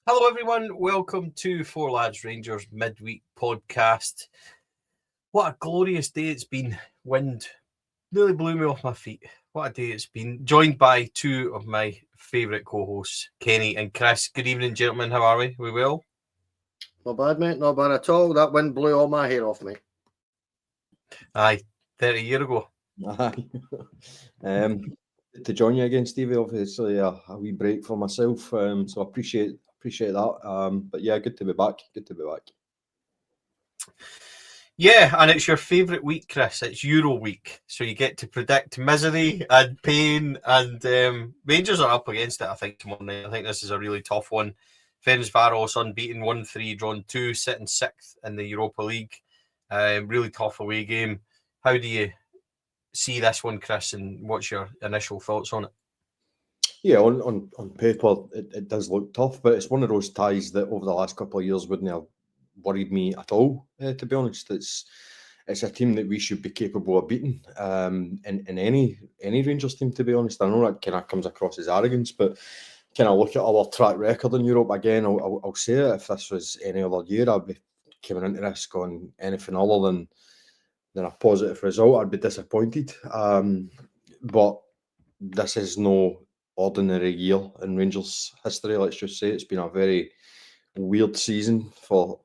Hello, everyone. Welcome to Four Lads Rangers midweek podcast. What a glorious day it's been. Wind nearly blew me off my feet. What a day it's been. Joined by two of my favourite co-hosts, Kenny and Chris. Good evening, gentlemen. How are we? We well? Not bad, mate. Not bad at all. That wind blew all my hair off me. Aye, 30 years ago. Aye. To join you again, Stevie. Obviously, a wee break for myself. So I appreciate that. But yeah, good to be back. Good to be back. Yeah, and it's your favourite week, Chris. It's Euro week, so you get to predict misery and pain. And Rangers are up against it, I think, tomorrow night. I think this is a really tough one. Ferencváros unbeaten, 1-3, drawn 2, sitting sixth in the Europa League. Really tough away game. How do you see this one, Chris, and what's your initial thoughts on it? Yeah, on paper, it does look tough, but it's one of those ties that over the last couple of years wouldn't have worried me at all, to be honest. It's a team that we should be capable of beating in any Rangers team, to be honest. I know that kind of comes across as arrogance, but kind of look at our track record in Europe again. I'll say it, if this was any other year, I'd be coming into this going anything other than a positive result. I'd be disappointed. But this is no ordinary year in Rangers history. Let's just say it's been a very weird season for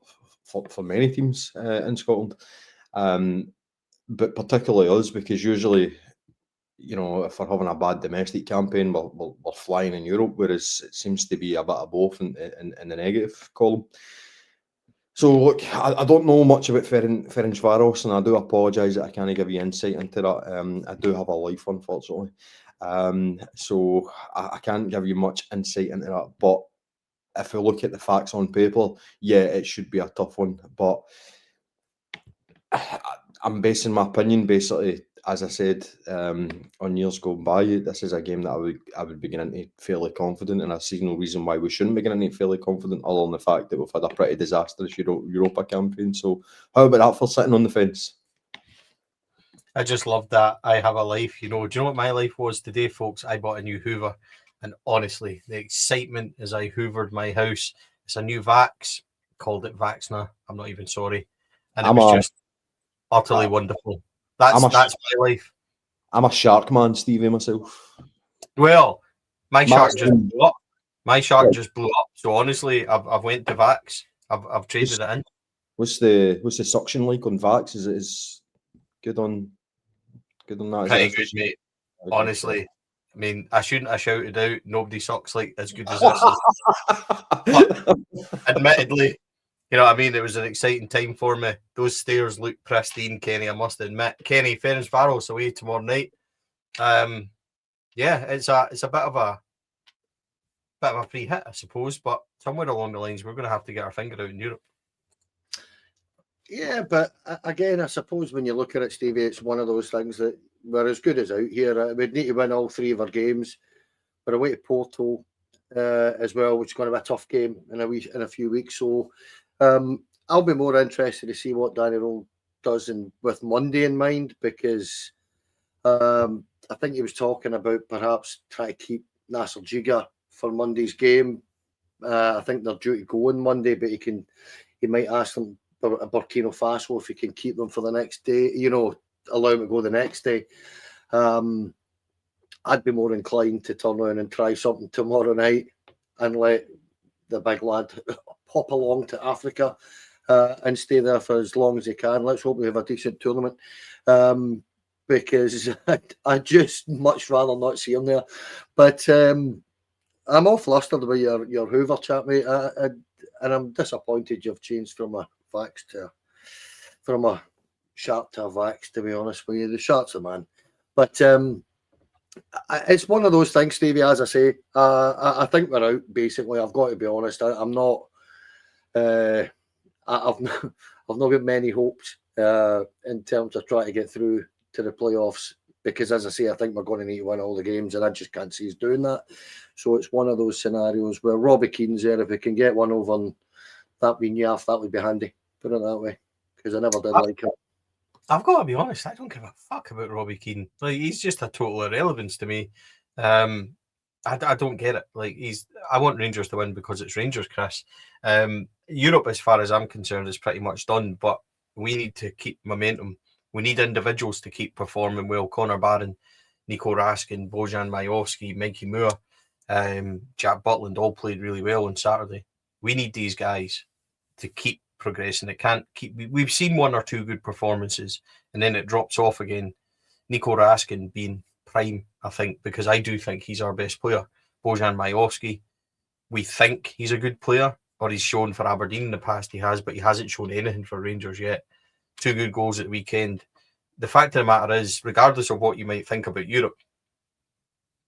many teams in Scotland, but particularly us, because usually, if we're having a bad domestic campaign, we're flying in Europe, whereas it seems to be a bit of both in the negative column. So look, I don't know much about Ferencváros, and I do apologise that I can't give you insight into that. I do have a life, unfortunately, so I can't give you much insight into that. But if we look at the facts on paper, yeah, it should be a tough one. But I'm basing my opinion basically, as I said, on years going by. This is a game that I would be getting into fairly confident, and I see no reason why we shouldn't be getting into fairly confident, other than the fact that we've had a pretty disastrous Europa campaign. So, how about that for sitting on the fence? I just love that I have a life. Do you know what my life was today, folks? I bought a new Hoover, and honestly, the excitement as I hoovered my house, it's a new Vax, called it Vaxna. I'm not even sorry, and it was just utterly wonderful. That's my life. I'm a shark man, Stevie, myself. Well, my shark just blew up. My shark just blew up. So honestly, I've went to Vax. I've traded it in. What's the suction like on Vax? Is it good on that? Pretty good, mate. Honestly, I mean, I shouldn't have shouted out nobody sucks like as good as this is. But admittedly, you know what I mean? It was an exciting time for me. Those stairs look pristine, Kenny, I must admit. Kenny, Ferencváros away tomorrow night. Yeah, it's a bit of a free hit, I suppose, but somewhere along the lines we're going to have to get our finger out in Europe. Yeah, but again, I suppose when you look at it, Stevie, it's one of those things that we're as good as out here. We'd need to win all three of our games. We're away to Porto as well, which is going to be a tough game in a few weeks. So I'll be more interested to see what Danny Rowe does with Monday in mind, because I think he was talking about perhaps trying to keep Nasser Jiga for Monday's game. I think they're due to go on Monday, but he might ask them, Burkina Faso, if he can keep them for the next day, allow him to go the next day. I'd be more inclined to turn around and try something tomorrow night and let the big lad pop along to Africa and stay there for as long as he can. Let's hope we have a decent tournament, because I'd just much rather not see him there. But I'm all flustered about your Hoover chat, mate, and I'm disappointed you've changed from a shark to a Vax, to be honest with you. The shark's a man. But it's one of those things, Stevie, as I say. I think we're out, basically. I've got to be honest. I'm not... I've not got many hopes in terms of trying to get through to the playoffs, because, as I say, I think we're going to need to win all the games, and I just can't see us doing that. So it's one of those scenarios where Robbie Keane's there. If we can get one over on that Vigneath, that would be handy. Put it that way, because I never did like it. I've got to be honest, I don't give a fuck about Robbie Keane. Like, he's just a total irrelevance to me. I don't get it. Like I want Rangers to win because it's Rangers, Chris. Europe, as far as I'm concerned, is pretty much done. But we need to keep momentum. We need individuals to keep performing well. Connor Barron, Nico Raskin, Bojan Majowski, Mikey Moore, Jack Butland all played really well on Saturday. We need these guys to keep progressing. It can't keep. We've seen one or two good performances, and then it drops off again. Nico Raskin being prime, I think, because I do think he's our best player. Bojan Majowski, we think he's a good player, or he's shown for Aberdeen in the past he has, but he hasn't shown anything for Rangers yet. 2 good goals at the weekend. The fact of the matter is, regardless of what you might think about Europe,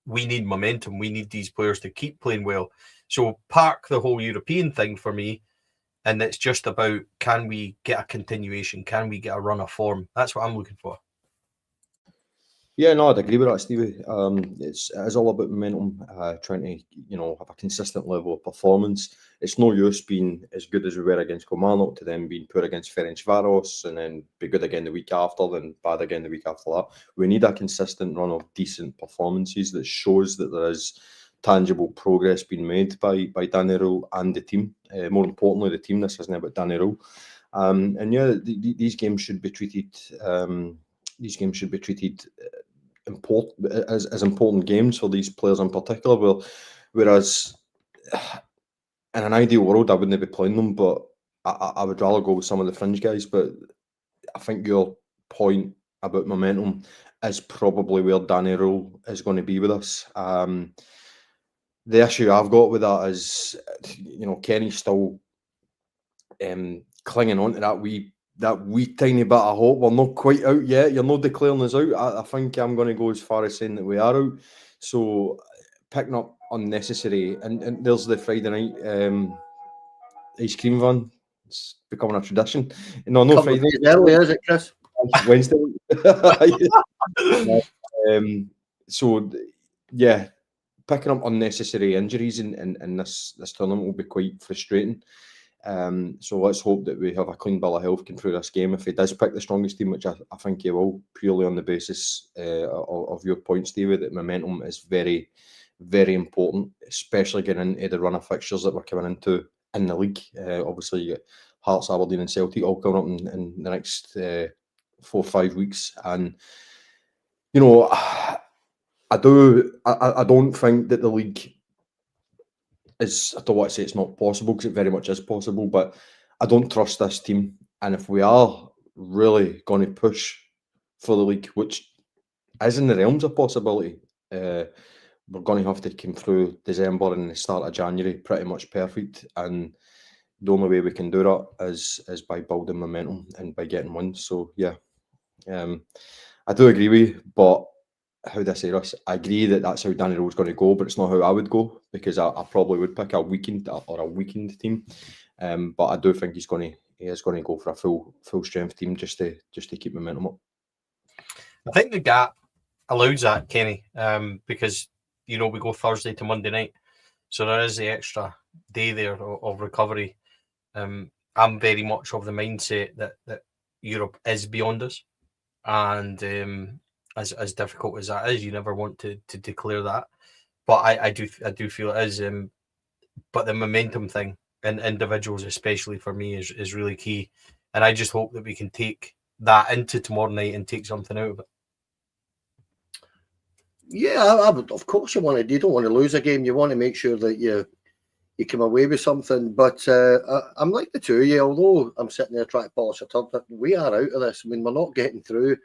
we need momentum. We need these players to keep playing well. So park the whole European thing for me, and it's just about, can we get a continuation? Can we get a run of form? That's what I'm looking for. Yeah, no, I'd agree with that, Stevie. It is all about momentum, trying to, have a consistent level of performance. It's no use being as good as we were against Kilmarnock to then being poor against Ferencvaros and then be good again the week after, then bad again the week after that. We need a consistent run of decent performances that shows that there is tangible progress being made by Danny Rule and the team. More importantly, the team. This isn't about Danny Rule. And yeah, these games should be treated. These games should be treated as important games for these players in particular. Whereas in an ideal world, I wouldn't be playing them, but I would rather go with some of the fringe guys. But I think your point about momentum is probably where Danny Rule is going to be with us. The issue I've got with that is, Kenny's still clinging on to that wee tiny bit of hope. We're not quite out yet. You're not declaring us out. I think I'm going to go as far as saying that we are out. So picking up unnecessary, and there's the Friday night ice cream van. It's becoming a tradition. No Friday. Early, is it, Chris? Wednesday. So yeah, picking up unnecessary injuries in this tournament will be quite frustrating. So let's hope that we have a clean bill of health going through this game. If he does pick the strongest team, which I think he will, purely on the basis of your point, Stevie, that momentum is very, very important, especially getting into the run of fixtures that we're coming into in the league. Obviously, you get Hearts, Aberdeen and Celtic all coming up in the next 4 or 5 weeks. And, I don't think that the league is, I don't want to say it's not possible, because it very much is possible, but I don't trust this team. And if we are really going to push for the league, which is in the realms of possibility, we're going to have to come through December and the start of January pretty much perfect. And the only way we can do that is by building momentum and by getting wins. So yeah, I do agree with you, but how do I say this? I agree that that's how Danny Rowe's going to go, but it's not how I would go, because I probably would pick a weakened team. But I do think he is going to go for a full strength team just to keep momentum up. I think the gap allows that, Kenny, because we go Thursday to Monday night, so there is the extra day there of recovery. I'm very much of the mindset that Europe is beyond us, and as difficult as that is, you never want to declare that, but I do feel it is. But the momentum thing, and individuals especially for me, is really key, and I just hope that we can take that into tomorrow night and take something out of it. Yeah, I would. Of course, you don't want to lose a game. You want to make sure that you come away with something. But I'm like the two of you. Although I'm sitting there trying to polish a tub, we are out of this. I mean, we're not getting through.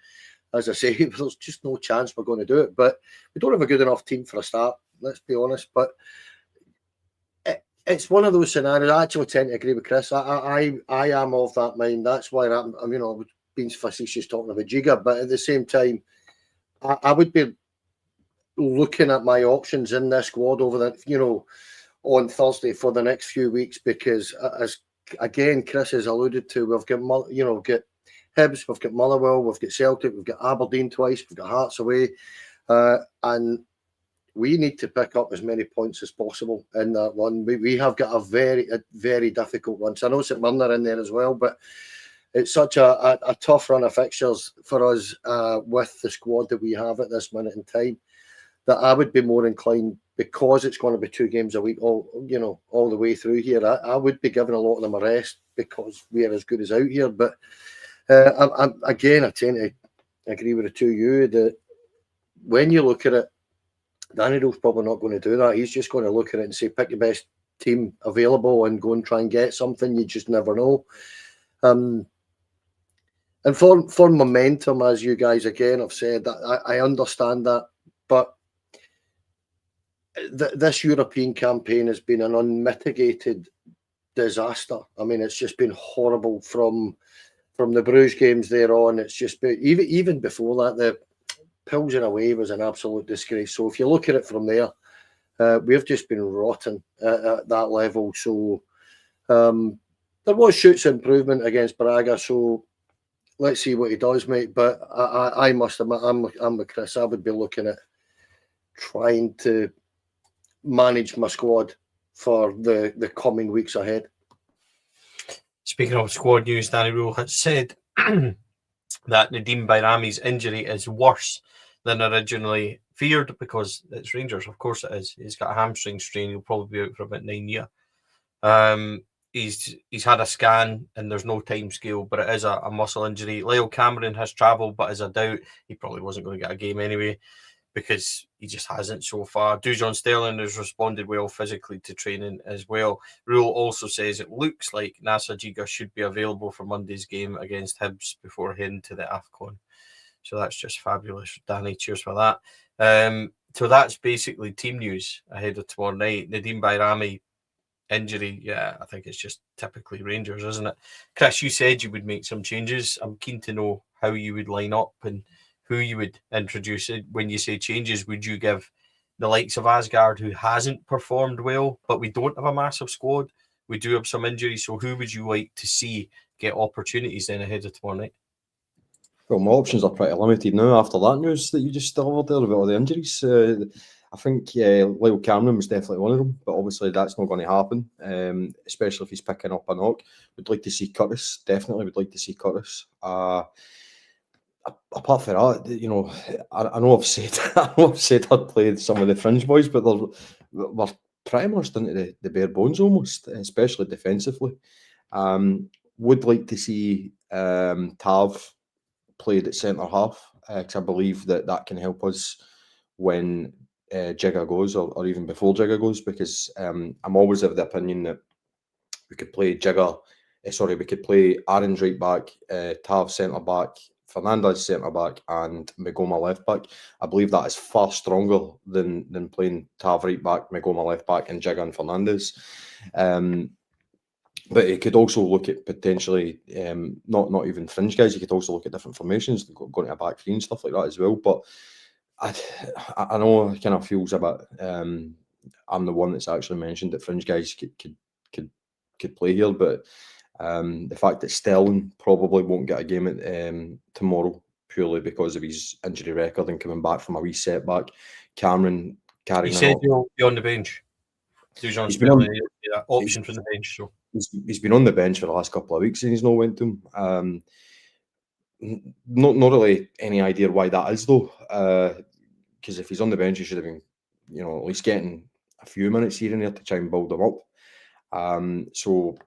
As I say, there's just no chance we're going to do it. But we don't have a good enough team for a start. Let's be honest. But it's one of those scenarios. I actually tend to agree with Chris. I am of that mind. That's why I'm being facetious talking about Jiga. But at the same time, I would be looking at my options in this squad over the on Thursday for the next few weeks, because as again Chris has alluded to, we've got got Hibs, we've got Motherwell, we've got Celtic, we've got Aberdeen twice, we've got Hearts away, and we need to pick up as many points as possible in that one. We have got a very difficult one. So I know St Mirren are in there as well, but it's such a tough run of fixtures for us with the squad that we have at this minute in time, that I would be more inclined because it's going to be 2 games a week, all the way through here, I would be giving a lot of them a rest because we are as good as out here. But I tend to agree with the two of you that when you look at it, Danny Rowe's probably not going to do that. He's just going to look at it and say, pick the best team available and go and try and get something. You just never know. And for momentum, as you guys again have said, I understand that, but this European campaign has been an unmitigated disaster. I mean, it's just been horrible from the Bruges games there on. It's just been even before that, the Pilsen away was an absolute disgrace. So if you look at it from there, we've just been rotten at that level. So there was shoots improvement against Braga. So let's see what he does, mate. But I must admit, I'm with Chris. I would be looking at trying to manage my squad for the coming weeks ahead. Speaking of squad news, Danny Rowe has said that Nadim Bayrami's injury is worse than originally feared because it's Rangers. Of course it is. He's got a hamstring strain. He'll probably be out for about 9 years. He's had a scan and there's no time scale, but it is a muscle injury. Lyle Cameron has travelled, but as a doubt, he probably wasn't going to get a game anyway because he just hasn't so far. Dujon Sterling has responded well physically to training as well. Rule also says it looks like Nasa Jiga should be available for Monday's game against Hibs before heading to the AFCON. So that's just fabulous. Danny, cheers for that. So that's basically team news ahead of tomorrow night. Nadim Bayrami injury, yeah, I think it's just typically Rangers, isn't it? Chris, you said you would make some changes. I'm keen to know how you would line up and who you would introduce. When you say changes, would you give the likes of Asgard, who hasn't performed well, but we don't have a massive squad, we do have some injuries, so who would you like to see get opportunities then ahead of tomorrow night? Well, my options are pretty limited now after that news that you just delivered there about all the injuries. I think Lyle Cameron was definitely one of them, but obviously that's not going to happen, especially if he's picking up a knock. We'd like to see Curtis, definitely would like to see Curtis. Apart from that, I know I've said I'd played some of the fringe boys, but we're pretty much down to the bare bones almost, especially defensively. Would like to see Tav played at centre half because I believe that can help us when Jigga goes or even before Jigga goes, because I'm always of the opinion that we could play we could play Aaron's right back, Tav centre back, Fernandez centre back, and Migoma left back. I believe that is far stronger than playing Tav right back, Migoma left back, and Jigga and Fernandez. But you could also look at potentially not even fringe guys. You could also look at different formations, going to a back three and stuff like that as well. But I know it kind of feels a bit. I'm the one that's actually mentioned that fringe guys could play here, but the fact that Sterling probably won't get a game at tomorrow purely because of his injury record and coming back from a wee setback. Cameron carrying. He said he'll be on the bench. He's been on that option from the bench. So he's been on the bench for the last couple of weeks and he's not went to him. Not really any idea why that is though. Because if he's on the bench, he should have been, at least getting a few minutes here and there to try and build him up. So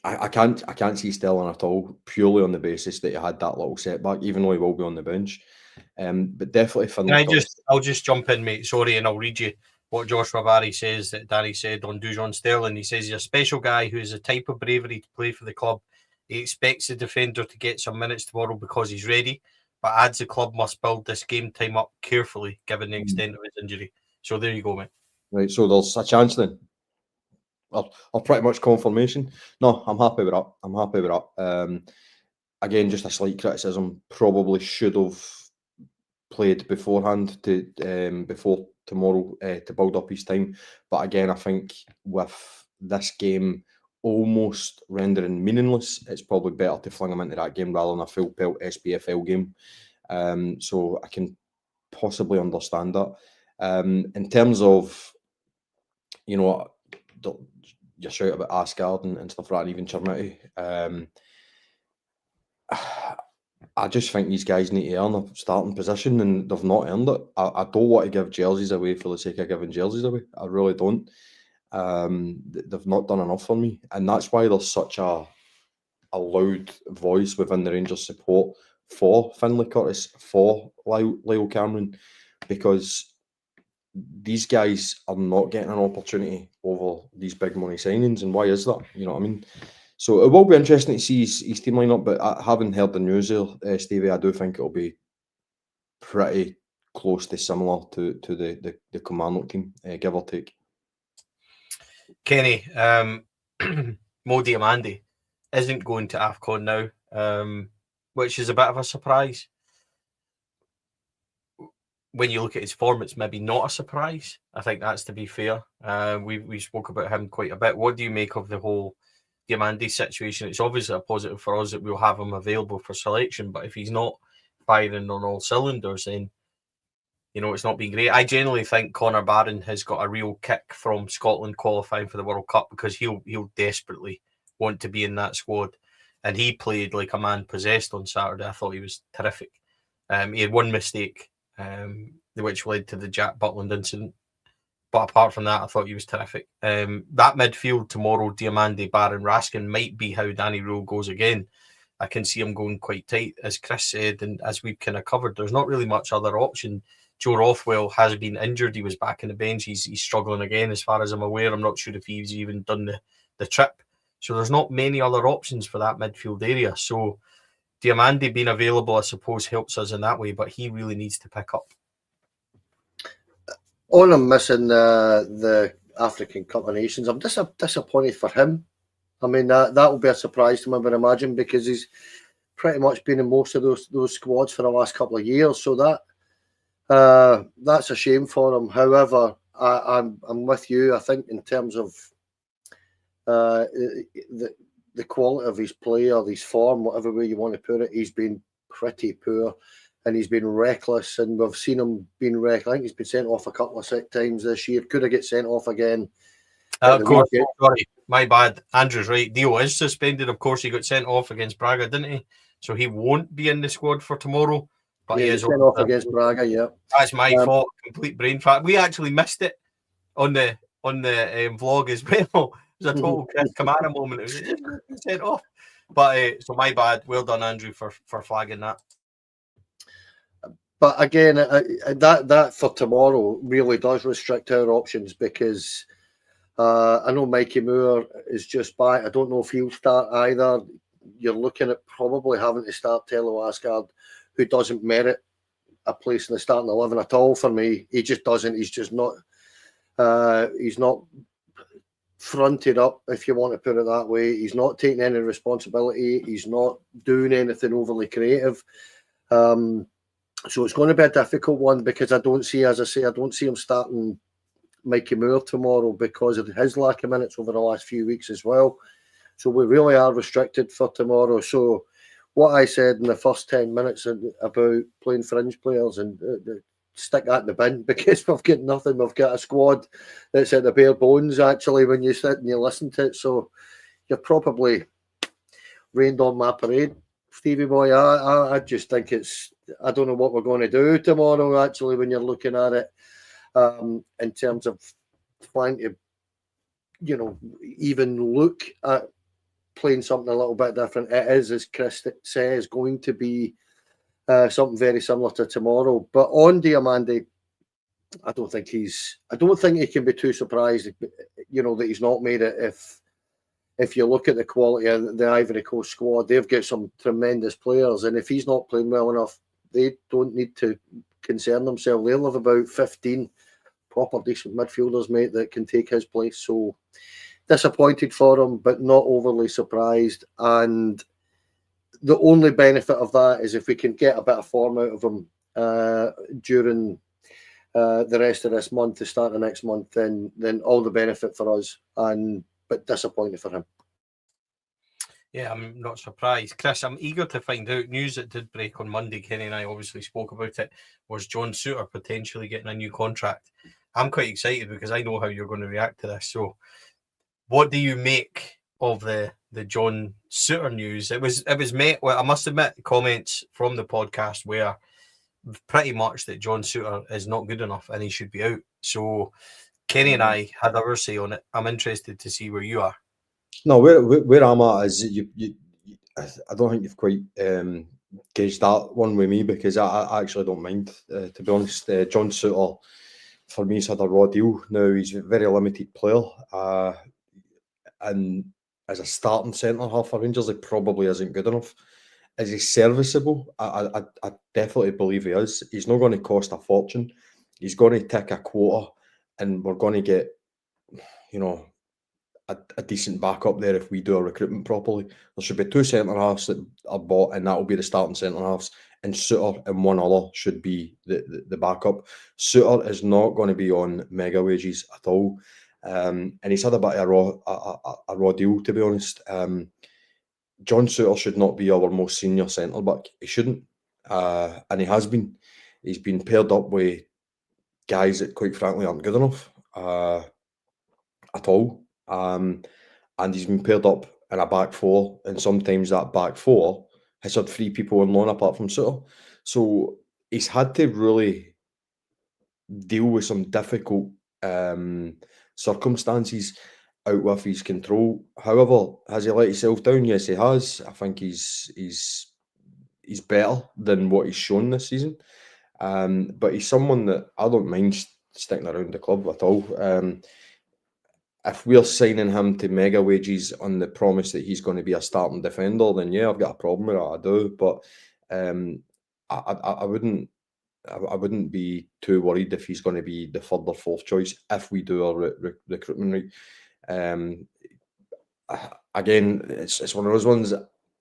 I can't see Sterling at all, purely on the basis that he had that little setback, even though he will be on the bench. But definitely for I'll just jump in, mate. Sorry, and I'll read you what Joshua Barry says that Danny said on Dujon Sterling. He says he's a special guy who has a type of bravery to play for the club. He expects the defender to get some minutes tomorrow because he's ready, but adds the club must build this game time up carefully given the extent of his injury. So there you go, mate. Right, so there's a chance then. Or pretty much confirmation. No, I'm happy with that. Again, just a slight criticism. Probably should have played beforehand before tomorrow to build up his time. But again, I think with this game almost rendering meaningless, it's probably better to fling him into that game rather than a full pelt SPFL game. So I can possibly understand that. In terms of, your shout about Asgard and stuff like that, and even Chermiti, I just think these guys need to earn a starting position, and they've not earned it. I don't want to give jerseys away for the sake of giving jerseys away. I really don't. They've not done enough for me, and that's why there's such a loud voice within the Rangers support for Finlay Curtis, for Lyle Cameron, because these guys are not getting an opportunity over these big money signings. And why is that? You know what I mean? So it will be interesting to see his team lineup, but I haven't heard the news there, Stevie. I do think it'll be pretty close to similar to the Kilmarnock team, give or take. Kenny, Mo Diamandi isn't going to AFCON now, which is a bit of a surprise. When you look at his form, it's maybe not a surprise. I think that's to be fair. We spoke about him quite a bit. What do you make of the whole Diamandi situation? It's obviously a positive for us that we'll have him available for selection, but if he's not firing on all cylinders, then it's not been great. I generally think Connor Barron has got a real kick from Scotland qualifying for the World Cup, because he'll desperately want to be in that squad, and he played like a man possessed on Saturday. I thought he was terrific. He had one mistake, which led to the Jack Butland incident. But apart from that, I thought he was terrific. That midfield tomorrow, Diamandi, Barron, Raskin, might be how Danny Rule goes again. I can see him going quite tight, as Chris said, and as we've kind of covered, there's not really much other option. Joe Rothwell has been injured. He was back in the bench. He's struggling again, as far as I'm aware. I'm not sure if he's even done the trip. So there's not many other options for that midfield area. So Diamandi being available, I suppose, helps us in that way, but he really needs to pick up. On him missing the African Cup of Nations, I'm disappointed for him. I mean, that will be a surprise to me, I would imagine, because he's pretty much been in most of those squads for the last couple of years. So that's a shame for him. However, I'm with you. I think in terms of the quality of his play or his form, whatever way you want to put it, he's been pretty poor, and he's been reckless. And we've seen him being reckless. I think he's been sent off a couple of sick times this year. Could have get sent off again. Of course, sorry, my bad. Andrew's right. Dio is suspended. Of course, he got sent off against Braga, didn't he? So he won't be in the squad for tomorrow. But he is sent off against Braga. Yeah, that's my fault. Complete brain fart. We actually missed it on the vlog as well. It was a total Chris Kamara moment. It was sent off. But so my bad. Well done, Andrew, for flagging that. But again, that for tomorrow really does restrict our options, because I know Mikey Moore is just back. I don't know if he'll start either. You're looking at probably having to start Tello Asgard, who doesn't merit a place in the starting 11 at all for me. He just doesn't. He's just not. He's not fronted up, if you want to put it that way. He's not taking any responsibility. He's not doing anything overly creative. So it's going to be a difficult one, because I don't see him starting Mikey Moore tomorrow because of his lack of minutes over the last few weeks as well. So we really are restricted for tomorrow. So what I said in the first 10 minutes about playing fringe players, and stick that in the bin, because we've got nothing. We've got a squad that's at the bare bones, actually, when you sit and you listen to it. So you're probably rained on my parade, Stevie boy. I just think I don't know what we're going to do tomorrow, actually, when you're looking at it, in terms of trying to, even look at playing something a little bit different. It is, as Chris says, going to be something very similar to tomorrow. But on Diamandi, I don't think he can be too surprised, that he's not made it. If you look at the quality of the Ivory Coast squad, they've got some tremendous players, and if he's not playing well enough, they don't need to concern themselves. They'll have about 15 proper decent midfielders, mate, that can take his place. So disappointed for him, but not overly surprised. And the only benefit of that is if we can get a bit of form out of him during the rest of this month, the start of next month, then all the benefit for us. But disappointed for him. Yeah, I'm not surprised. Chris, I'm eager to find out. News that did break on Monday, Kenny and I obviously spoke about it, was John Souttar potentially getting a new contract. I'm quite excited because I know how you're going to react to this. So what do you make of the the John Souttar news. It was met. Well, I must admit, comments from the podcast were pretty much that John Souttar is not good enough and he should be out. So Kenny and I had our say on it. I'm interested to see where you are. No, where I'm at is I don't think you've quite gauged that one with me, because I actually don't mind, to be honest. John Souttar, for me, has had a raw deal. Now he's a very limited player, and as a starting centre half for Rangers, he probably isn't good enough. Is he serviceable? I definitely believe he is. He's not going to cost a fortune. He's going to tick a quota, and we're going to get, a decent backup there if we do our recruitment properly. There should be 2 centre halves that are bought, and that will be the starting centre halves. And Souttar and one other should be the backup. Souttar is not going to be on mega wages at all, and he's had a bit of a raw deal, to be honest. John Souttar should not be our most senior centre back. He shouldn't, and he has been. He's been paired up with guys that, quite frankly, aren't good enough at all. And he's been paired up in a back four, and sometimes that back four has had 3 people on loan apart from Souttar. So he's had to really deal with some difficult circumstances out with his control. However, has he let himself down? Yes, he has. I think he's better than what he's shown this season. But he's someone that I don't mind sticking around the club at all. If we're signing him to mega wages on the promise that he's going to be a starting defender, then yeah, I've got a problem with that. I do, but I wouldn't be too worried if he's going to be the third or fourth choice if we do our recruitment right. Again, it's one of those ones.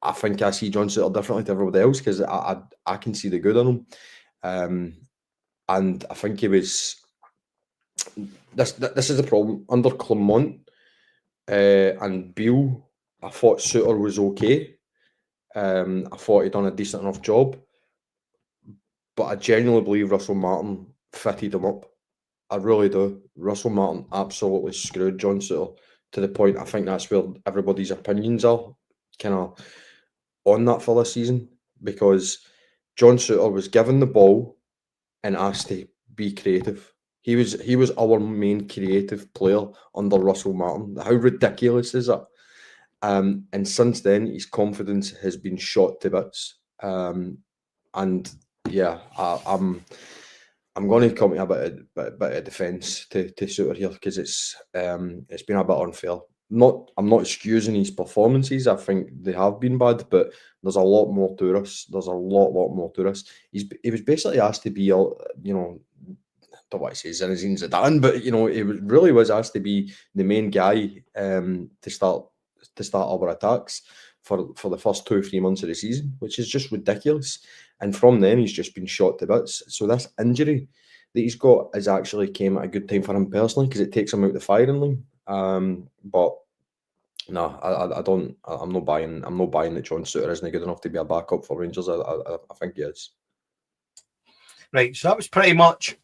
I think I see John Souttar differently to everybody else, because I can see the good in him, and I think he was. This is the problem under Clermont and Beale. I thought Souttar was okay. I thought he'd done a decent enough job, but I genuinely believe Russell Martin fitted him up. I really do. Russell Martin absolutely screwed John Souttar to the point I think that's where everybody's opinions are kind of on that for this season, because John Souttar was given the ball and asked to be creative. He was our main creative player under Russell Martin. How ridiculous is that? And since then, his confidence has been shot to bits. And yeah, I'm going to come to a bit of defence to Souttar here, because it's been a bit unfair. I'm not excusing his performances. I think they have been bad, but there's a lot more to us. There's a lot more to us. He was basically asked to be, don't want to say Zinedine Zidane, but he really was asked to be the main guy to start our attacks for the first 2-3 months of the season, which is just ridiculous. And from then, he's just been shot to bits. So this injury that he's got has actually came at a good time for him personally, because it takes him out the firing line. But no, I don't. I'm not buying that John Souttar isn't good enough to be a backup for Rangers. I think he is. Right, so that was pretty much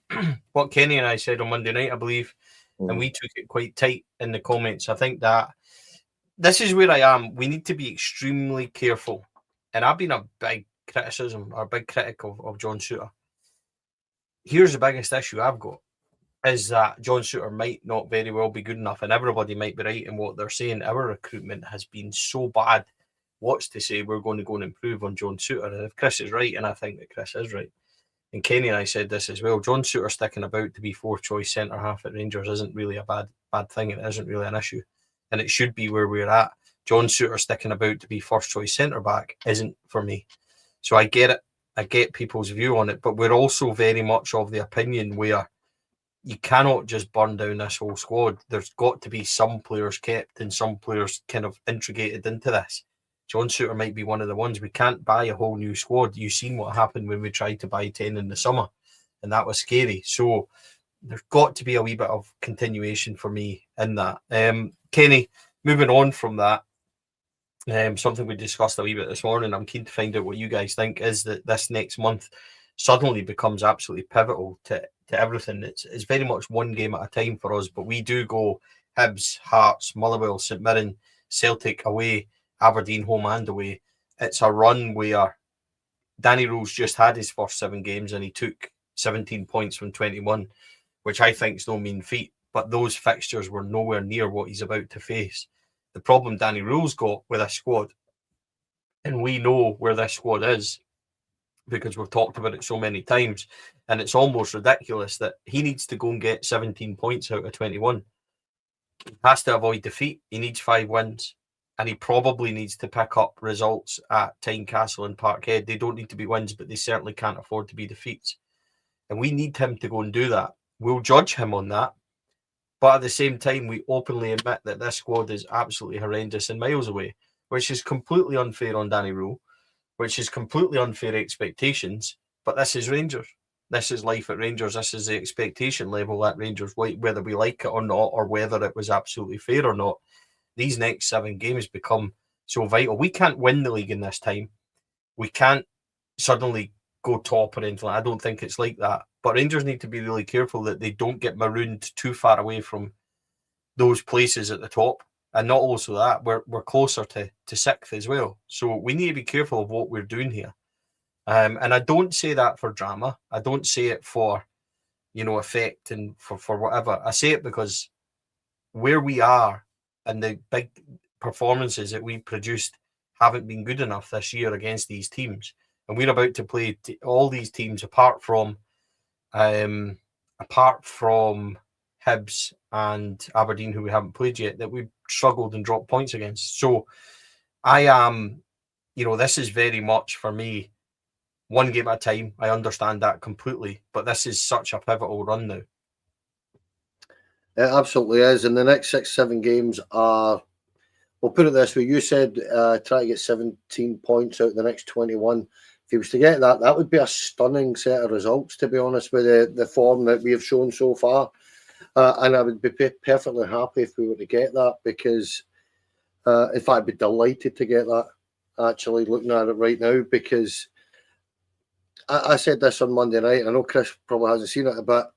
what Kenny and I said on Monday night, I believe, and we took it quite tight in the comments. I think that this is where I am. We need to be extremely careful, and I've been a big critic of John Souttar. Here's the biggest issue I've got, is that John Souttar might not very well be good enough, and everybody might be right in what they're saying. Our recruitment has been so bad. What's to say we're going to go and improve on John Souttar? And if Chris is right, and I think that Chris is right, and Kenny and I said this as well, John Souttar sticking about to be 4th choice centre half at Rangers isn't really a bad thing. It isn't really an issue, and it should be where we're at. John Souttar sticking about to be 1st choice centre back isn't for me. So I get it. I get people's view on it, but we're also very much of the opinion where you cannot just burn down this whole squad. There's got to be some players kept and some players kind of integrated into this. John Souttar might be one of the ones. We can't buy a whole new squad. You've seen what happened when we tried to buy 10 in the summer, and that was scary. So there's got to be a wee bit of continuation for me in that. Kenny, moving on from that, something we discussed a wee bit this morning, I'm keen to find out what you guys think, is that this next month suddenly becomes absolutely pivotal to everything. It's very much one game at a time for us, but we do go Hibs, Hearts, Motherwell, St Mirren, Celtic away, Aberdeen home and away. It's a run where Danny Rose just had his first 7 games and he took 17 points from 21, which I think is no mean feat. But those fixtures were nowhere near what he's about to face. The problem Danny Rose got with this squad, and we know where this squad is because we've talked about it so many times, and it's almost ridiculous that he needs to go and get 17 points out of 21. He has to avoid defeat. He needs 5 wins, and he probably needs to pick up results at Tynecastle and Parkhead. They don't need to be wins, but they certainly can't afford to be defeats. And we need him to go and do that. We'll judge him on that. But at the same time, we openly admit that this squad is absolutely horrendous and miles away, which is completely unfair on Danny Rowe, which is completely unfair expectations. But this is Rangers. This is life at Rangers. This is the expectation level at Rangers, whether we like it or not, or whether it was absolutely fair or not. These next 7 games become so vital. We can't win the league in this time. We can't suddenly go top or anything. I don't think it's like that. But Rangers need to be really careful that they don't get marooned too far away from those places at the top. And not also that, we're closer to 6th as well. So we need to be careful of what we're doing here. And I don't say that for drama. I don't say it for, effect and for whatever. I say it because where we are and the big performances that we produced haven't been good enough this year against these teams. And we're about to play all these teams apart from Hibs and Aberdeen, who we haven't played yet, that we've struggled and dropped points against. So I am, this is very much for me, 1 game at a time. I understand that completely, but this is such a pivotal run now. It absolutely is. And the next 6, 7 games are, we'll put it this way, you said try to get 17 points out of the next 21. If he was to get that, that would be a stunning set of results, to be honest, with the form that we have shown so far. And I would be perfectly happy if we were to get that, because in fact, I'd be delighted to get that, actually, looking at it right now, because I said this on Monday night. I know Chris probably hasn't seen it, but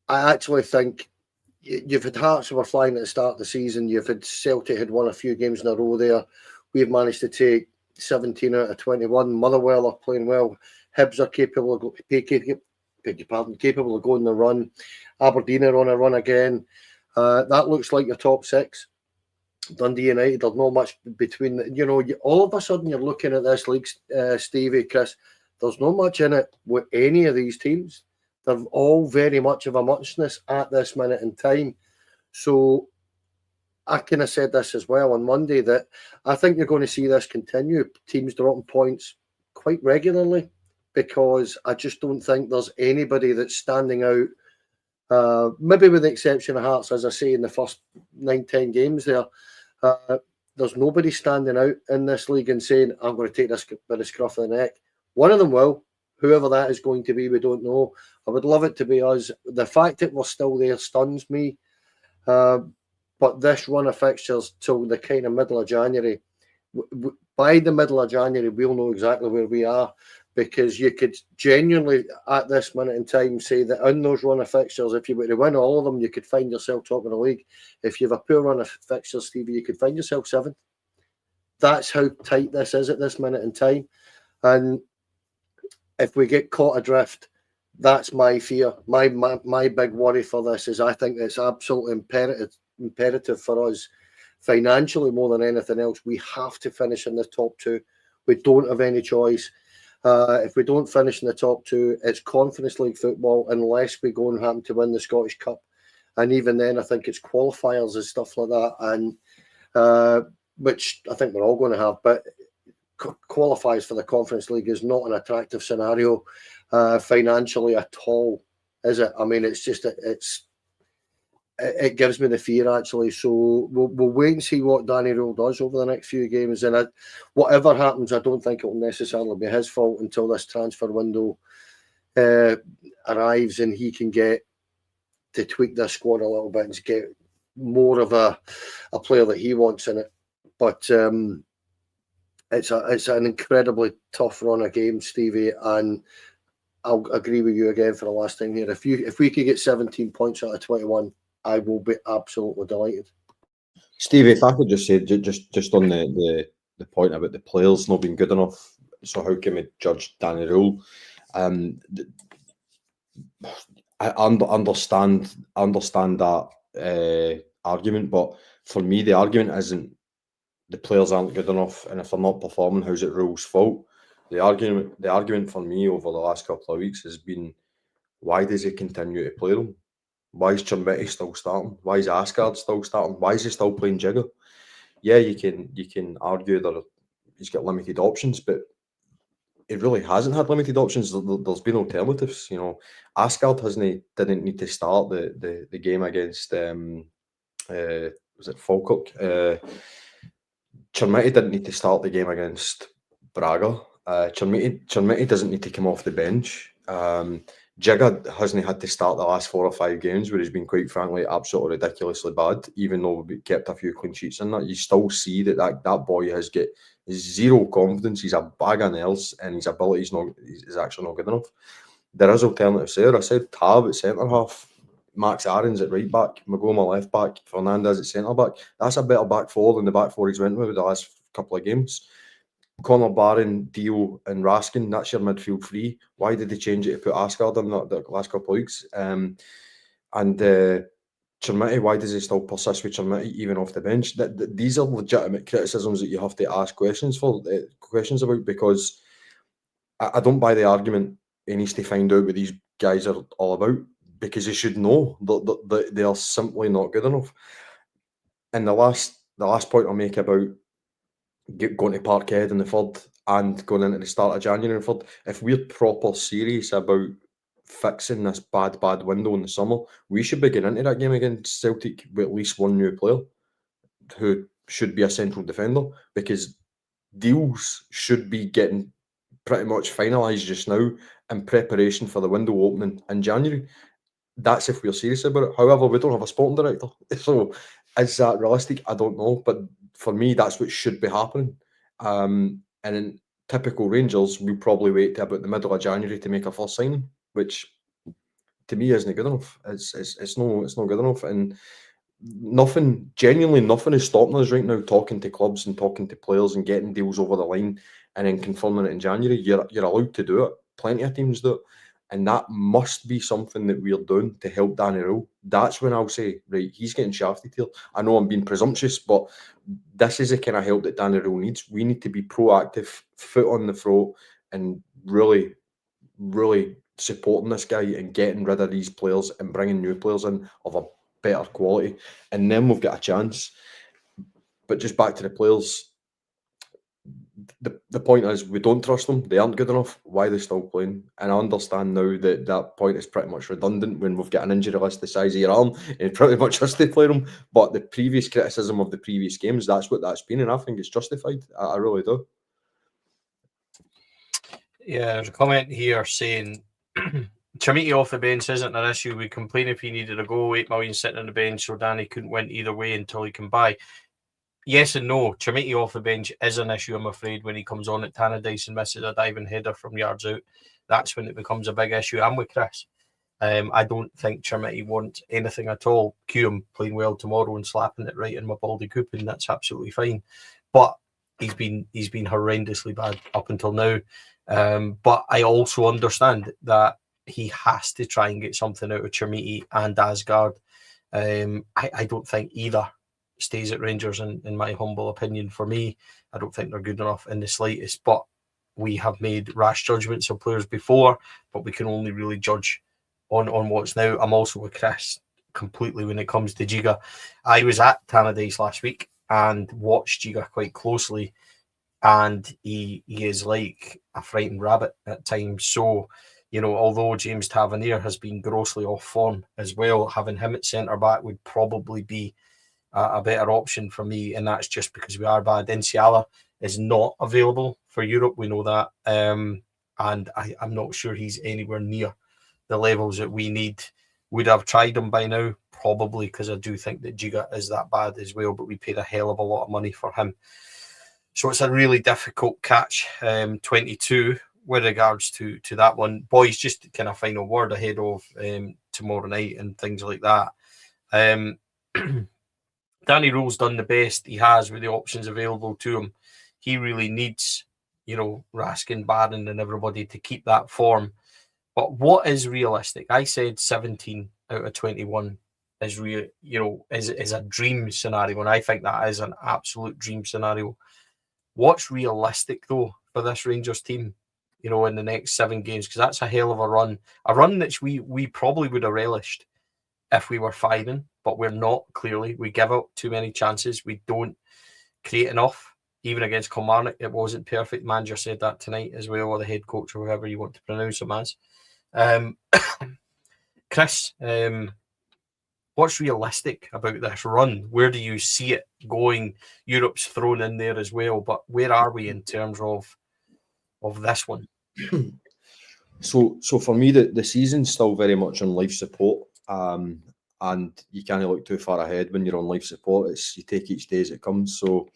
I actually think you've had Hearts who were flying at the start of the season. You've had Celtic had won a few games in a row there. We've managed to take 17 out of 21. Motherwell are playing well. Hibs are capable of going the run. Aberdeen are on a run again. That looks like your top 6. Dundee United, there's not much between. All of a sudden you're looking at this league, Stevie, Chris. There's not much in it with any of these teams. They're all very much of a muchness at this minute in time. So I kind of said this as well on Monday, that I think you're going to see this continue. Teams dropping points quite regularly, because I just don't think there's anybody that's standing out, maybe with the exception of Hearts, as I say, in the first 9-10 games there. There's nobody standing out in this league and saying, I'm going to take this by the scruff of the neck. One of them will. Whoever that is going to be, we don't know. I would love it to be us. The fact that we're still there stuns me. But this run of fixtures till the kind of middle of January, by the middle of January, we'll know exactly where we are, because you could genuinely, at this minute in time, say that in those run of fixtures, if you were to win all of them, you could find yourself top of the league. If you have a poor run of fixtures, Stevie, you could find yourself 7th. That's how tight this is at this minute in time. And if we get caught adrift, that's my fear. My big worry for this is I think it's absolutely imperative for us, financially more than anything else. We have to finish in the top 2. We don't have any choice. If we don't finish in the top 2, it's Conference League football, unless we go and happen to win the Scottish Cup. And even then, I think it's qualifiers and stuff like that, and which I think we're all going to have. But qualifiers for the Conference League is not an attractive scenario financially at all, is it? I mean, it's just it gives me the fear, actually. So we'll wait and see what Danny Rowe does over the next few games. And whatever happens, I don't think it will necessarily be his fault until this transfer window arrives and he can get to tweak this squad a little bit and get more of a player that he wants in it. But it's an incredibly tough run of games, Stevie, and I'll agree with you again for the last time here. If we could get 17 points out of 21, I will be absolutely delighted. Stevie, if I could just say, just on the point about the players not being good enough, so how can we judge Danny Rule? I understand that argument, but for me, the argument isn't the players aren't good enough, and if they're not performing, how's it Rule's fault? The argument for me over the last couple of weeks has been, why does he continue to play them? Why is Chermiti still starting? Why is Asgard still starting? Why is he still playing Jigger? Yeah, you can argue that he's got limited options, but it really hasn't had limited options. There's been alternatives. You know, Asgard didn't need to start the game against was it Falkirk? Chermiti didn't need to start the game against Braga. Chermiti doesn't need to come off the bench. Jigga hasn't had to start the last 4 or 5 games where he's been, quite frankly, absolutely ridiculously bad. Even though we've kept a few clean sheets in that, you still see that boy has got zero confidence. He's a bag of nails, and his ability is actually not good enough. There is alternatives there. I said Tab at centre half, Max Aarons at right back, Magoma left back, Fernandez at centre back. That's a better back four than the back four he's went with the last couple of games. Connor Barron, Dio, and Raskin, that's your midfield three. Why did they change it to put Asgard in the last couple of weeks? And Chermiti, why does he still persist with Chermiti even off the bench? These are legitimate criticisms that you have to ask questions about, because I don't buy the argument he needs to find out what these guys are all about, because he should know that they are simply not good enough. And the last point I'll make about going to Parkhead in the third and going into the start of January in the third, if we're proper serious about fixing this bad window in the summer, we should be getting into that game against Celtic with at least one new player who should be a central defender, because deals should be getting pretty much finalised just now in preparation for the window opening in January. That's if we're serious about it. However, we don't have a sporting director, so is that realistic? I don't know, but for me, that's what should be happening. And in typical Rangers, we'll probably wait to about the middle of January to make a first signing, which to me isn't good enough. It's not good enough, and genuinely nothing is stopping us right now talking to clubs and talking to players and getting deals over the line and then confirming it in January. You're allowed to do it. Plenty of teams do it. And that must be something that we're doing to help Danny Rule. That's when I'll say, right, he's getting shafted here. I know I'm being presumptuous, but this is the kind of help that Danny Rule needs. We need to be proactive, foot on the throat, and really, really supporting this guy and getting rid of these players and bringing new players in of a better quality. And then we've got a chance. But just back to the players, the point is, we don't trust them. They aren't good enough. Why are they still playing? And I understand now that point is pretty much redundant when we've got an injury list the size of your arm and pretty much has to play them. But the previous criticism of the previous games, that's what that's been, and I think it's justified. I really do. Yeah, there's a comment here saying Chermiti off the bench isn't an issue. We complain if he needed a goal, 8 million sitting on the bench, so Danny couldn't win either way until he can buy. Yes and no. Chermiti off the bench is an issue, I'm afraid, when he comes on at Tannadice and misses a diving header from yards out. That's when it becomes a big issue. I'm with Chris. I don't think Chermiti wants anything at all. Cue him playing well tomorrow and slapping it right in my baldy coop, and that's absolutely fine. But he's been horrendously bad up until now. But I also understand that he has to try and get something out of Chermiti and Asgard. I don't think either stays at Rangers, in my humble opinion. For me, I don't think they're good enough in the slightest, but we have made rash judgments of players before, but we can only really judge on what's now. I'm also with Chris completely when it comes to Giga. I was at Tannadice last week and watched Giga quite closely, and he is like a frightened rabbit at times. So, you know, although James Tavernier has been grossly off form as well, having him at centre back would probably be a better option for me, and that's just because we are bad. Enciala is not available for Europe, we know that, and I'm not sure he's anywhere near the levels that we need. Would have tried him by now, probably, because I do think that Giga is that bad as well, but we paid a hell of a lot of money for him. So it's a really difficult catch, 22, with regards to that one. Boys, just kind of final word ahead of tomorrow night and things like that. Danny Rose done the best he has with the options available to him. He really needs, Raskin, Barron and everybody to keep that form. But what is realistic? I said 17 out of 21 is is a dream scenario, and I think that is an absolute dream scenario. What's realistic though for this Rangers team, in the next 7 games? Because that's a hell of a run that we probably would have relished if we were fighting, but we're not. Clearly, we give up too many chances. We don't create enough. Even against Kilmarnock, it wasn't perfect. The manager said that tonight as well, or the head coach, or whoever you want to pronounce him as. Chris, what's realistic about this run? Where do you see it going? Europe's thrown in there as well, but where are we in terms of this one? So for me, the season's still very much on life support, and you can't look too far ahead when you're on life support. You take each day as it comes. So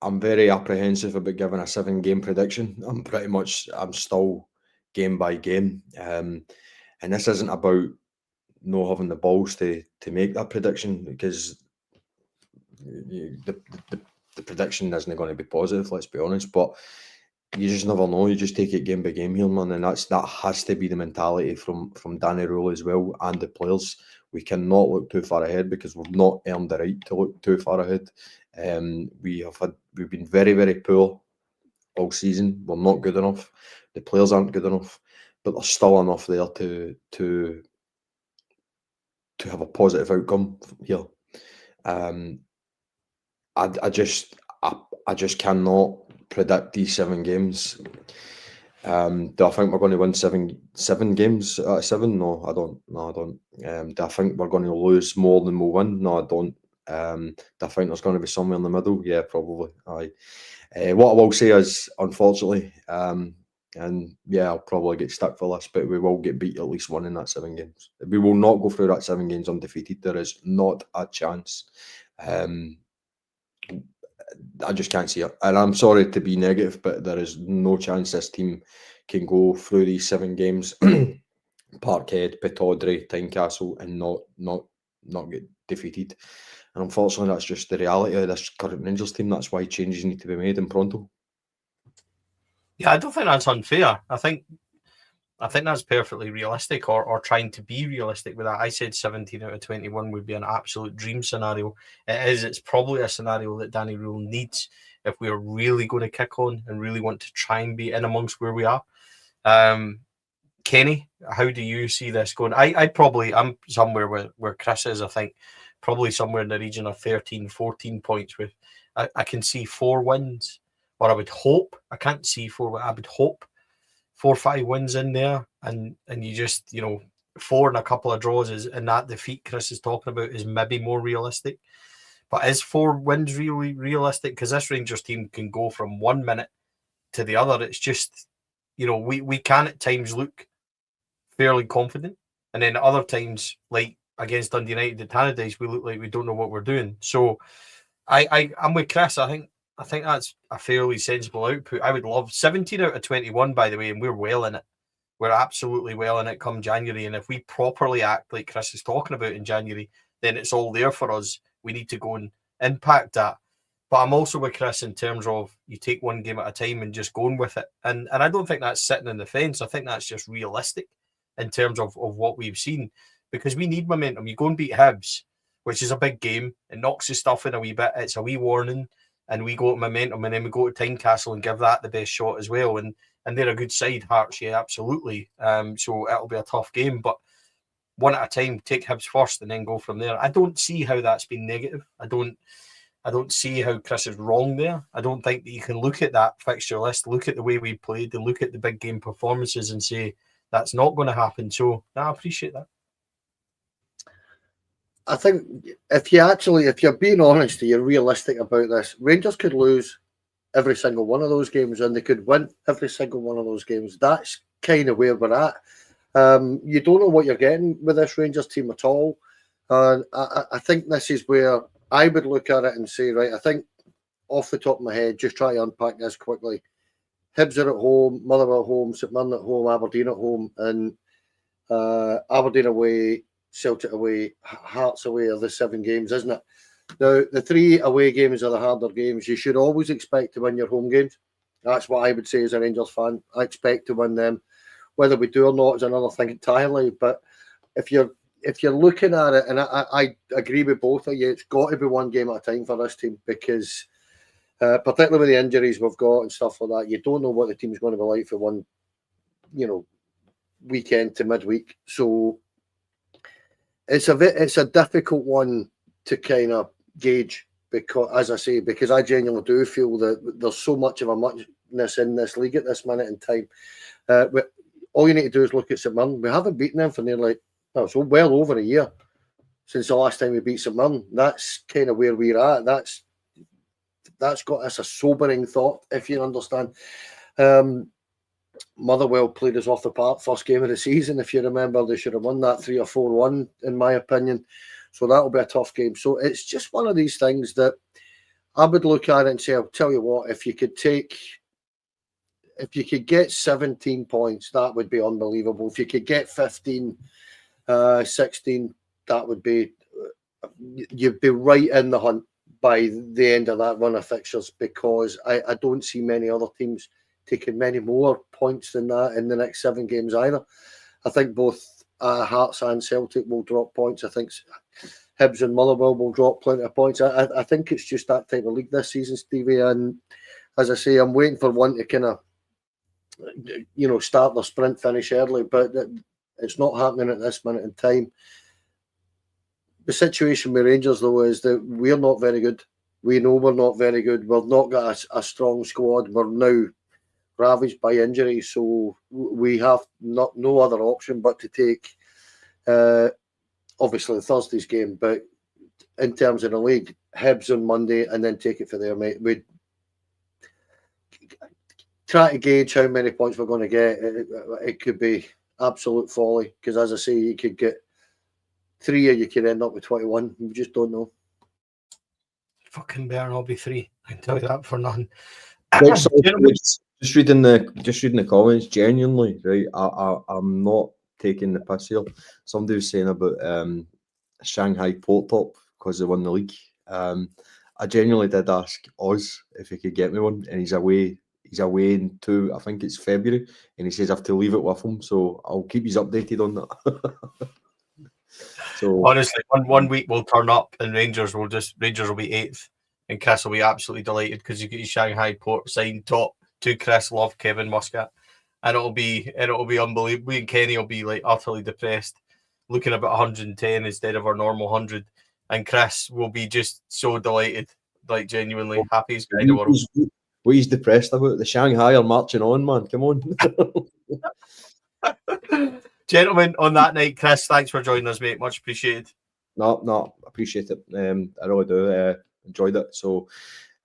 I'm very apprehensive about giving a 7-game prediction. I'm still game by game, and this isn't about not having the balls to make that prediction, because the prediction isn't going to be positive, let's be honest, but you just never know. You just take it game by game here, man, and that has to be the mentality from Danny Rule as well, and the players. We cannot look too far ahead, because we've not earned the right to look too far ahead. We've been very, very poor all season. We're not good enough. The players aren't good enough, but there's still enough there to have a positive outcome here. I just cannot predict these 7 games. Do I think we're going to win seven games out of 7? No, I don't. Do I think we're going to lose more than we'll win? No, I don't. Do I think there's going to be somewhere in the middle? Yeah, probably. Aye. What I will say is, unfortunately, and yeah, I'll probably get stuck for this, but we will get beat at least one in that 7 games. We will not go through that 7 games undefeated. There is not a chance. I just can't see it. And I'm sorry to be negative, but there is no chance this team can go through these 7 games, Parkhead, Pittodrie, Tynecastle, and not get defeated. And unfortunately, that's just the reality of this current Rangers team. That's why changes need to be made in pronto. Yeah, I don't think that's unfair. I think that's perfectly realistic, or trying to be realistic with that. I said 17 out of 21 would be an absolute dream scenario. It is. It's probably a scenario that Danny Rule needs if we're really going to kick on and really want to try and be in amongst where we are. Kenny, how do you see this going? I'm somewhere where Chris is. I think probably somewhere in the region of 13, 14 points. With I can see 4 wins, or I would hope. I can't see 4, but I would hope 4 or 5 wins in there, and you just 4 and a couple of draws and that defeat Chris is talking about is maybe more realistic. But is 4 wins really realistic? Because this Rangers team can go from 1 minute to the other. It's just we can at times look fairly confident, and then other times, like against Dundee United at Tannadice, we look like we don't know what we're doing. So I'm with Chris. I think that's a fairly sensible output. I would love 17 out of 21, by the way, and we're well in it. We're absolutely well in it come January. And if we properly act like Chris is talking about in January, then it's all there for us. We need to go and impact that. But I'm also with Chris in terms of you take 1 game at a time and just going with it. And I don't think that's sitting in the fence. I think that's just realistic in terms of what we've seen, because we need momentum. You go and beat Hibs, which is a big game. It knocks the stuff in a wee bit. It's a wee warning. And we go to momentum, and then we go to Tynecastle and give that the best shot as well. And they're a good side, Hearts, yeah, absolutely. So it'll be a tough game, but 1 at a time, take Hibs first and then go from there. I don't see how that's been negative. I don't see how Chris is wrong there. I don't think that you can look at that fixture list, look at the way we played, and look at the big game performances and say that's not going to happen. So I appreciate that. I think if you're being honest and you're realistic about this, Rangers could lose every single one of those games and they could win every single one of those games. That's kind of where we're at. You don't know what you're getting with this Rangers team at all. And I think this is where I would look at it and say, right, I think off the top of my head, just try to unpack this quickly. Hibs are at home, Motherwell at home, St Mirren at home, Aberdeen at home, and Aberdeen away, Celtic away, Hearts away are the 7 games, isn't it? Now, the 3 away games are the harder games. You should always expect to win your home games. That's what I would say as a Rangers fan. I expect to win them. Whether we do or not is another thing entirely. But if you're looking at it, and I agree with both of you, it's got to be one game at a time for this team, because particularly with the injuries we've got and stuff like that, you don't know what the team's going to be like for one, weekend to midweek. So it's a difficult one to kind of gauge, because, as I say, because I genuinely do feel that there's so much of a muchness in this league at this minute in time. All you need to do is look at St Mirren. We haven't beaten them for nearly, it's well over a year since the last time we beat St Mirren. That's kind of where we're at. That's got us a sobering thought, if you understand. Motherwell played us off the park first game of the season. If you remember, they should have won that 3 or 4-1, in my opinion. So that'll be a tough game. So it's just one of these things that I would look at it and say, I'll tell you what, if you could get 17 points, that would be unbelievable. If you could get 15, 16, that would be, you'd be right in the hunt by the end of that run of fixtures, because I don't see many other teams taking many more points than that in the next 7 games either. I think both Hearts and Celtic will drop points. I think Hibs and Motherwell will drop plenty of points. I think it's just that type of league this season, Stevie. And as I say, I'm waiting for one to kind of, start the sprint, finish early, but it's not happening at this minute in time. The situation with Rangers, though, is that we're not very good. We know we're not very good. We've not got a strong squad. We're now ravaged by injury, so we have no other option but to take obviously Thursday's game, but in terms of the league, Hibs on Monday and then take it for there, mate. We'd try to gauge how many points we're going to get. It could be absolute folly, because as I say, you could get 3 or you could end up with 21. We just don't know. Fucking better not be 3. I can tell you that for nothing. Just reading the comments, genuinely, right? I'm not taking the piss here. Somebody was saying about Shanghai Port Top because they won the league. I genuinely did ask Oz if he could get me one, and he's away into, I think it's February, and he says I have to leave it with him, so I'll keep you updated on that. So honestly, one week we'll turn up and Rangers will be 8th, and Chris will be absolutely delighted because you get your Shanghai Port signed top to Chris Love, Kevin Muscat, and it'll be unbelievable. We and Kenny will be like utterly depressed, looking about 110 instead of our normal 100, and Chris will be just so delighted, like genuinely happiest guy in the world. What he's depressed about? The Shanghai are marching on, man. Come on. Gentlemen, on that night, Chris, thanks for joining us, mate. Much appreciated. No, appreciate it. I really do. Enjoyed it. So,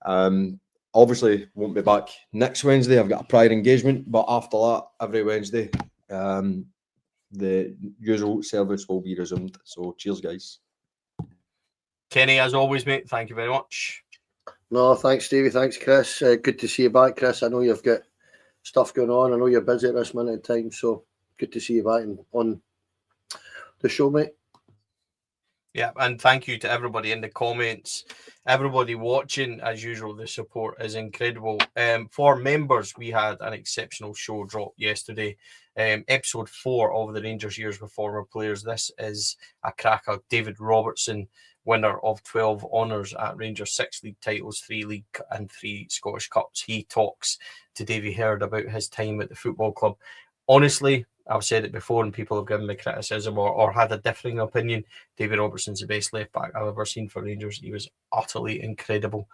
obviously, won't be back next Wednesday. I've got a prior engagement, but after that, every Wednesday, the usual service will be resumed. So, cheers, guys. Kenny, as always, mate, thank you very much. No, thanks, Stevie. Thanks, Chris. Good to see you back, Chris. I know you've got stuff going on. I know you're busy at this minute in time, so good to see you back on the show, mate. Yeah, and thank you to everybody in the comments, everybody watching. As usual, the support is incredible. For members, we had an exceptional show drop yesterday. Episode 4 of the Rangers Years with Former Players. This is a cracker. David Robertson, winner of 12 honours at Rangers, 6 league titles, 3 league and 3 Scottish Cups. He talks to Davy Herd about his time at the football club. Honestly, I've said it before and people have given me criticism or had a differing opinion. David Robertson's the best left back I've ever seen for Rangers. He was utterly incredible.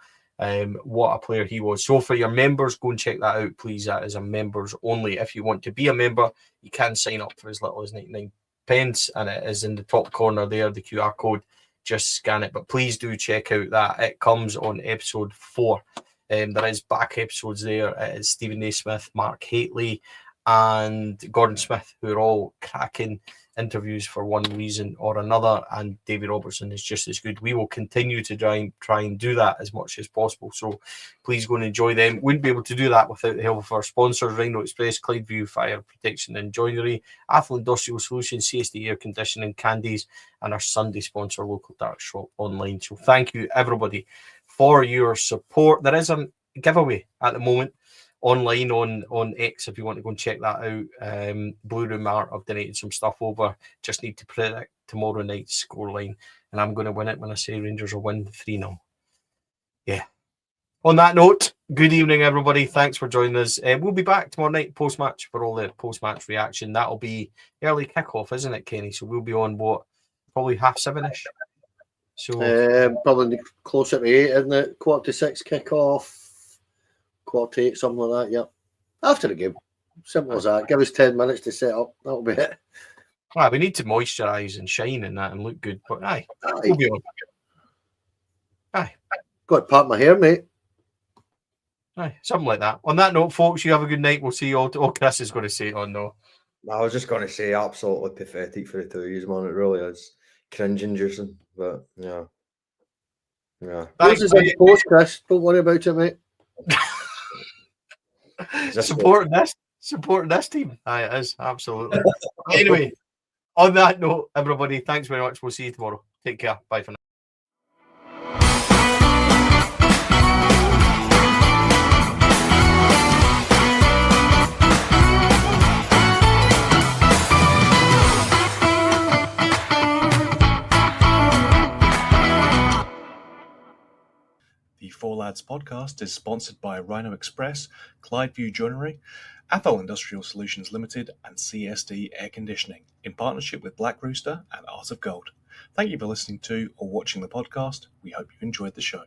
What a player he was. So for your members, go and check that out, please. That is a members only. If you want to be a member, you can sign up for as little as 99 pence, and it is in the top corner there, the QR code. Just scan it. But please do check out that. It comes on episode 4. There is back episodes there. It is Stephen Naismith, Mark Haitley, and Gordon Smith, who are all cracking interviews for one reason or another, and Davy Robertson is just as good. We will continue to try and do that as much as possible, so please go and enjoy them. Wouldn't be able to do that without the help of our sponsors: Rhino Express, Clydeview Fire Protection and Joinery, Athol Industrial Solutions, CSD Air Conditioning, Candies, and our Sunday sponsor, Local Dark Shop Online. So thank you everybody for your support. There is a giveaway at the moment online on X if you want to go and check that out. Blue Room Art, I've donated some stuff over. Just need to predict tomorrow night's scoreline, and I'm going to win it when I say Rangers will win 3-0. Yeah. On that note, good evening, everybody. Thanks for joining us. We'll be back tomorrow night post-match for all the post-match reaction. That'll be early kickoff, isn't it, Kenny? So we'll be on, probably 7:30ish? So probably closer to 8, isn't it? 5:45 kickoff. 5:45, something like that, yeah. After the game. Simple as that. Give us 10 minutes to set up. That'll be it. We need to moisturise and shine in that and look good. But we'll be on. Got to part my hair, mate. Something like that. On that note, folks, you have a good night. We'll see you all. Oh, Chris is going to say it on, though. I was just going to say, absolutely pathetic for the two of you, man. It really is cringe-inducing. But, yeah. This is in post, Chris. Don't worry about it, mate. Supporting this team. It is, absolutely. Anyway, on that note, everybody, thanks very much. We'll see you tomorrow. Take care. Bye for now. The Four Lads podcast is sponsored by Rhino Express, Clydeview Joinery, Athol Industrial Solutions Limited, and CSD Air Conditioning, in partnership with Black Rooster and Art of Gold. Thank you for listening to or watching the podcast. We hope you enjoyed the show.